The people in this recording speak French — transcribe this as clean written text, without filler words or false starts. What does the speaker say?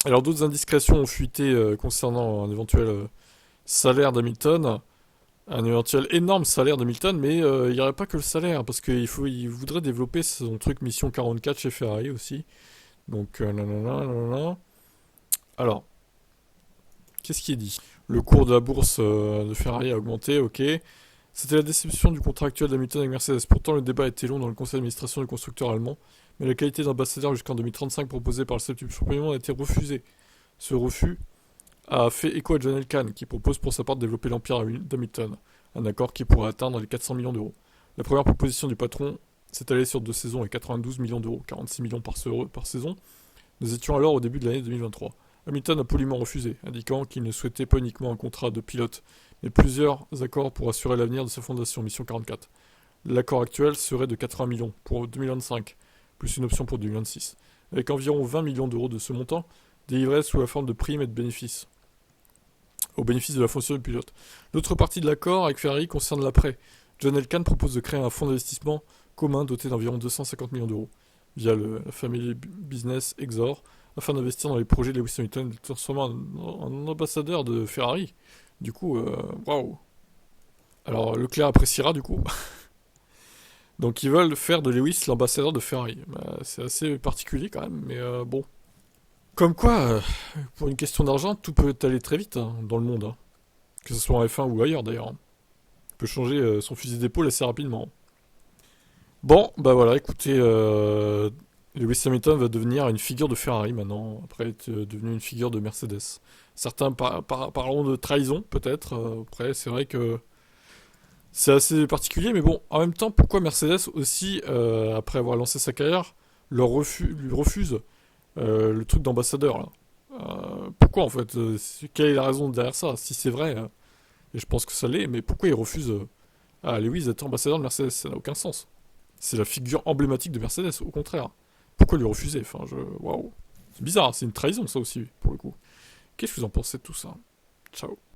Alors d'autres indiscrétions ont fuité concernant un éventuel salaire d'Hamilton, un éventuel énorme salaire d'Hamilton, mais il n'y aurait pas que le salaire, parce il voudrait développer son truc Mission 44 chez Ferrari aussi. Donc, nanana, nanana. Alors, qu'est-ce qui est dit? Le cours de la bourse de Ferrari a augmenté, ok. C'était la déception du contrat actuel d'Hamilton avec Mercedes. Pourtant, le débat était long dans le conseil d'administration du constructeur allemand, mais la qualité d'ambassadeur jusqu'en 2035 proposée par le septuple champion a été refusée. Ce refus a fait écho à John Elkann, qui propose pour sa part de développer l'empire d'Hamilton, un accord qui pourrait atteindre les 400 millions d'euros. La première proposition du patron s'est allée sur 2 saisons et 92 millions d'euros, 46 millions par saison. Nous étions alors au début de l'année 2023. Hamilton a poliment refusé, indiquant qu'il ne souhaitait pas uniquement un contrat de pilote, mais plusieurs accords pour assurer l'avenir de sa fondation, Mission 44. L'accord actuel serait de 80 millions pour 2025, plus une option pour 2026, avec environ 20 millions d'euros de ce montant, délivrés sous la forme de primes et de bénéfices, au bénéfice de la fonction du pilote. L'autre partie de l'accord avec Ferrari concerne l'après. John Elkann propose de créer un fonds d'investissement commun doté d'environ 250 millions d'euros, via la Family Business Exor, afin d'investir dans les projets de Lewis Hamilton et de le transformer en ambassadeur de Ferrari. Du coup, waouh. Alors Leclerc appréciera du coup. Donc ils veulent faire de Lewis l'ambassadeur de Ferrari. Bah, c'est assez particulier quand même, mais bon. Comme quoi, pour une question d'argent, tout peut aller très vite hein, dans le monde. Hein. Que ce soit en F1 ou ailleurs d'ailleurs. On peut changer son fusil d'épaule assez rapidement. Bon, bah voilà, écoutez, Lewis Hamilton va devenir une figure de Ferrari maintenant, après être devenu une figure de Mercedes. Certains parleront de trahison, peut-être. Après, c'est vrai que c'est assez particulier, mais bon, en même temps, pourquoi Mercedes aussi, après avoir lancé sa carrière, lui refuse le truc d'ambassadeur là Pourquoi en fait quelle est la raison derrière ça? Si c'est vrai, et je pense que ça l'est, mais pourquoi il refuse à Lewis d'être ambassadeur de Mercedes? Ça n'a aucun sens. C'est la figure emblématique de Mercedes, au contraire. Pourquoi lui refuser? Enfin, waouh. C'est bizarre, c'est une trahison ça aussi, pour le coup. Qu'est-ce que vous en pensez de tout ça? Ciao.